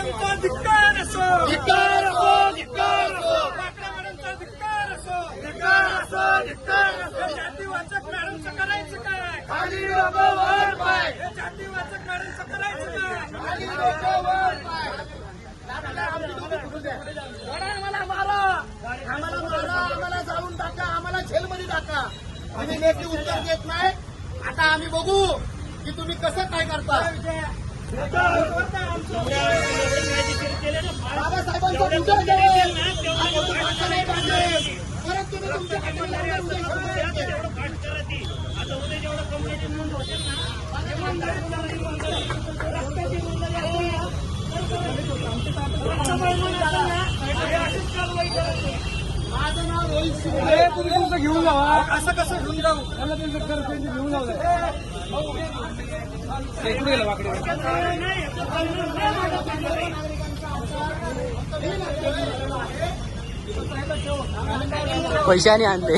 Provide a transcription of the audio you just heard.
मॅडमचा धिक्कार असो, धिक्कार असो, धिक्कार असो, वाकड्या मॅडमचा धिक्कार असो, धिक्कार असो, धिक्कार असो. या जातीवाचक मॅडमचं करायचं काय? खाली डोकं वर पाय, या जातीवाचक मॅडमचं करायचं काय? खाली डोकं वर पाय. आम्हाला मारा, आम्हाला जाळून टाका, आम्हाला जेलमध्ये टाका. तुम्ही लेखी उत्तर देत नाही. आता आम्ही बघू की तुम्ही कसं काय करता. बाबासाहेबांचं पूजन करेल, असं नाही पाहिजे. परत तुम्ही तुमच्या हाताला उद्या शंभर टक्के. माझं नाव रोहित शिंदे. तुम्ही तुमचं घेऊन जावा. असं कसं घेऊन जाऊ. मला तुमचं कर्तव्य घेऊन जाऊ द्या. इकडे गेलं वाकडे. पैशाने आणते.